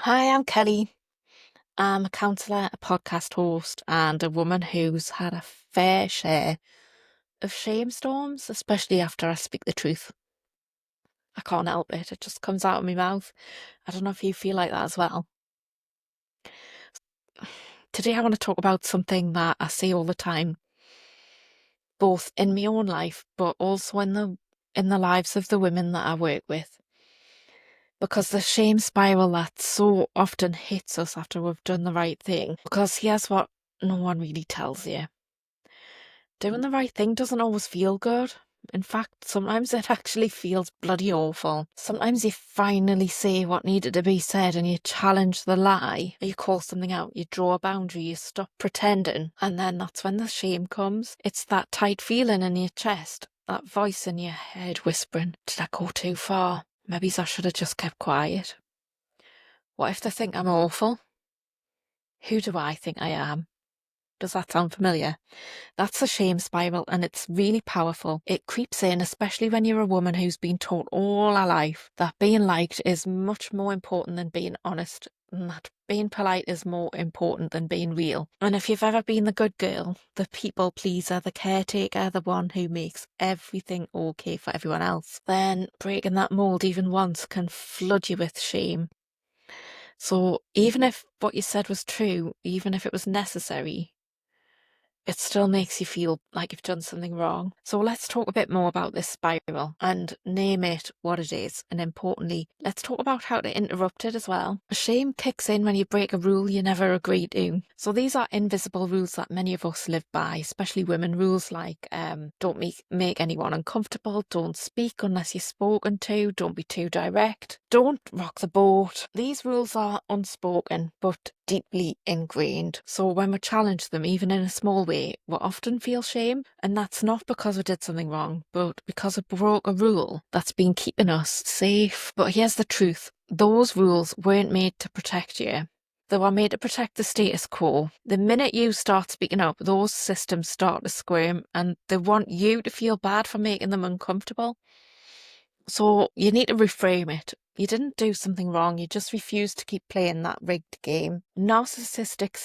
Hi, I'm Kelly. I'm a counsellor, a podcast host, and a woman who's had a fair share of shame storms, especially after I speak the truth. I can't help it. It just comes out of my mouth. I don't know if you feel like that as well. Today, I want to talk about something that I see all the time, both in my own life, but also in the lives of the women that I work with. Because the shame spiral that so often hits us after we've done the right thing. Because here's what no one really tells you. Doing the right thing doesn't always feel good. In fact, sometimes it actually feels bloody awful. Sometimes you finally say what needed to be said and you challenge the lie, or you call something out, you draw a boundary, you stop pretending, and then that's when the shame comes. It's that tight feeling in your chest, that voice in your head whispering, did I go too far? Maybe I should have just kept quiet. What if they think I'm awful? Who do I think I am? Does that sound familiar? That's a shame spiral and it's really powerful. It creeps in, especially when you're a woman who's been taught all her life that being liked is much more important than being honest, and that being polite is more important than being real. And if you've ever been the good girl, the people pleaser, the caretaker, the one who makes everything okay for everyone else, then breaking that mold even once can flood you with shame. So even if what you said was true, even if it was necessary, it still makes you feel like you've done something wrong. So let's talk a bit more about this spiral and name it what it is. And importantly, let's talk about how to interrupt it as well. Shame kicks in when you break a rule you never agreed to. So these are invisible rules that many of us live by, especially women. Rules like don't make anyone uncomfortable, don't speak unless you're spoken to, don't be too direct, don't rock the boat. These rules are unspoken, but deeply ingrained. So when we challenge them, even in a small way, we often feel shame. And that's not because we did something wrong, but because we broke a rule that's been keeping us safe. But here's the truth. Those rules weren't made to protect you. They were made to protect the status quo. The minute you start speaking up, those systems start to squirm and they want you to feel bad for making them uncomfortable. So you need to reframe it. You didn't do something wrong, you just refused to keep playing that rigged game. Narcissistic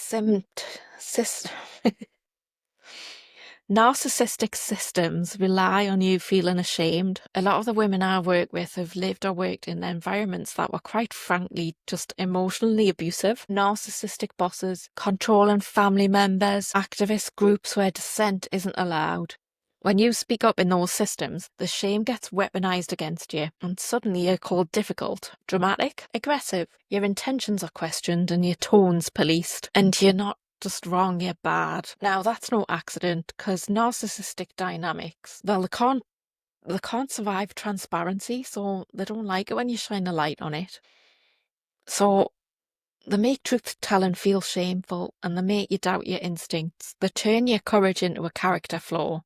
systems rely on you feeling ashamed. A lot of the women I work with have lived or worked in environments that were quite frankly just emotionally abusive. Narcissistic bosses, controlling family members, activist groups where dissent isn't allowed. When you speak up in those systems, the shame gets weaponized against you, and suddenly you're called difficult, dramatic, aggressive. Your intentions are questioned and your tone's policed, and you're not just wrong, you're bad. Now, that's no accident, because narcissistic dynamics, well, they can't survive transparency, so they don't like it when you shine a light on it. So they make truth telling feel shameful, and they make you doubt your instincts. They turn your courage into a character flaw.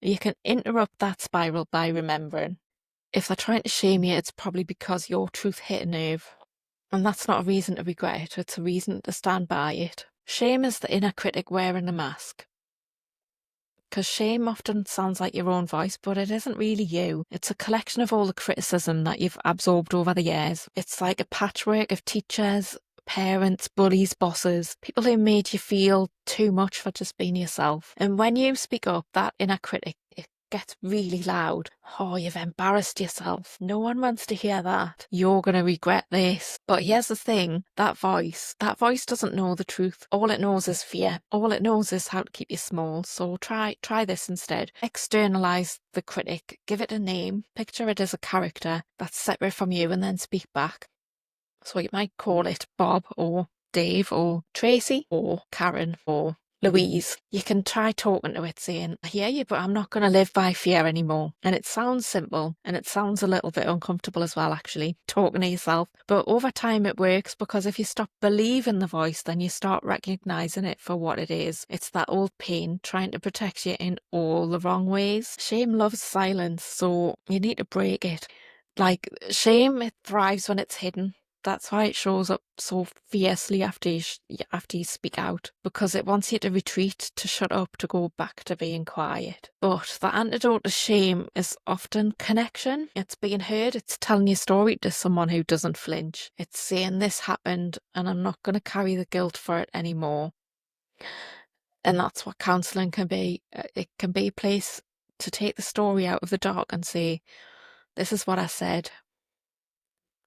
You can interrupt that spiral by remembering, if they're trying to shame you, it's probably because your truth hit a nerve. And that's not a reason to regret it, it's a reason to stand by it. Shame is the inner critic wearing a mask. Because shame often sounds like your own voice, but it isn't really you. It's a collection of all the criticism that you've absorbed over the years. It's like a patchwork of teachers, parents, bullies, bosses, people who made you feel too much for just being yourself. And when you speak up, that inner critic, it gets really loud. Oh, you've embarrassed yourself. No one wants to hear that. You're going to regret this. But here's the thing, that voice doesn't know the truth. All it knows is fear. All it knows is how to keep you small. So try this instead. Externalize the critic. Give it a name. Picture it as a character that's separate from you and then speak back. So you might call it Bob or Dave or Tracy or Karen or Louise. You can try talking to it saying, I hear you, but I'm not going to live by fear anymore. And it sounds simple and it sounds a little bit uncomfortable as well, actually, talking to yourself. But over time it works, because if you stop believing the voice, then you start recognizing it for what it is. It's that old pain trying to protect you in all the wrong ways. Shame loves silence, so you need to break it. Like shame, it thrives when it's hidden. That's why it shows up so fiercely after you speak out, because it wants you to retreat, to shut up, to go back to being quiet. But the antidote to shame is often connection. It's being heard. It's telling your story to someone who doesn't flinch. It's saying this happened and I'm not going to carry the guilt for it anymore. And that's what counselling can be. It can be a place to take the story out of the dark and say, this is what I said.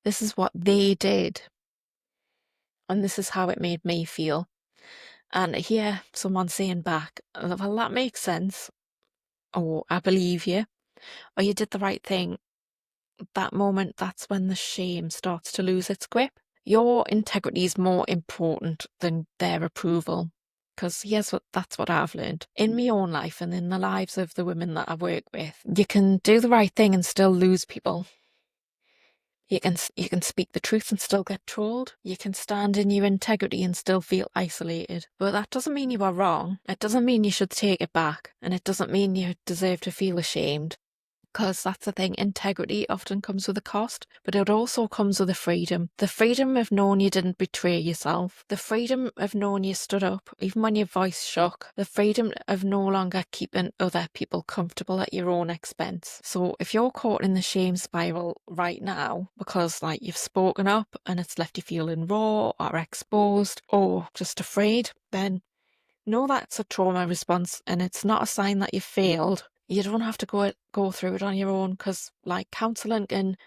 This is what they did. And this is how it made me feel. And hear someone saying back, well, that makes sense. Or I believe you. Or you did the right thing. That moment, that's when the shame starts to lose its grip. Your integrity is more important than their approval. Because that's what I've learned in my own life and in the lives of the women that I work with. You can do the right thing and still lose people. You can speak the truth and still get trolled. You can stand in your integrity and still feel isolated. But that doesn't mean you are wrong. It doesn't mean you should take it back. And it doesn't mean you deserve to feel ashamed. Because that's the thing, integrity often comes with a cost, but it also comes with a freedom. The freedom of knowing you didn't betray yourself. The freedom of knowing you stood up, even when your voice shook. The freedom of no longer keeping other people comfortable at your own expense. So if you're caught in the shame spiral right now, because you've spoken up and it's left you feeling raw or exposed or just afraid, then know that's a trauma response and it's not a sign that you've failed. You don't have to go through it on your own, because counselling can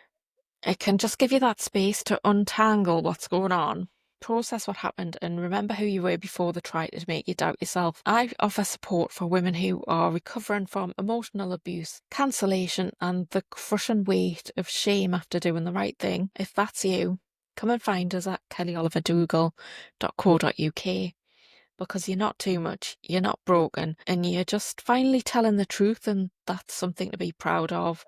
just give you that space to untangle what's going on, process what happened, and remember who you were before they tried to make you doubt yourself. I offer support for women who are recovering from emotional abuse, cancellation, and the crushing weight of shame after doing the right thing. If that's you, come and find us at kellyoliverdougall.co.uk. Because you're not too much, you're not broken, and you're just finally telling the truth, and that's something to be proud of.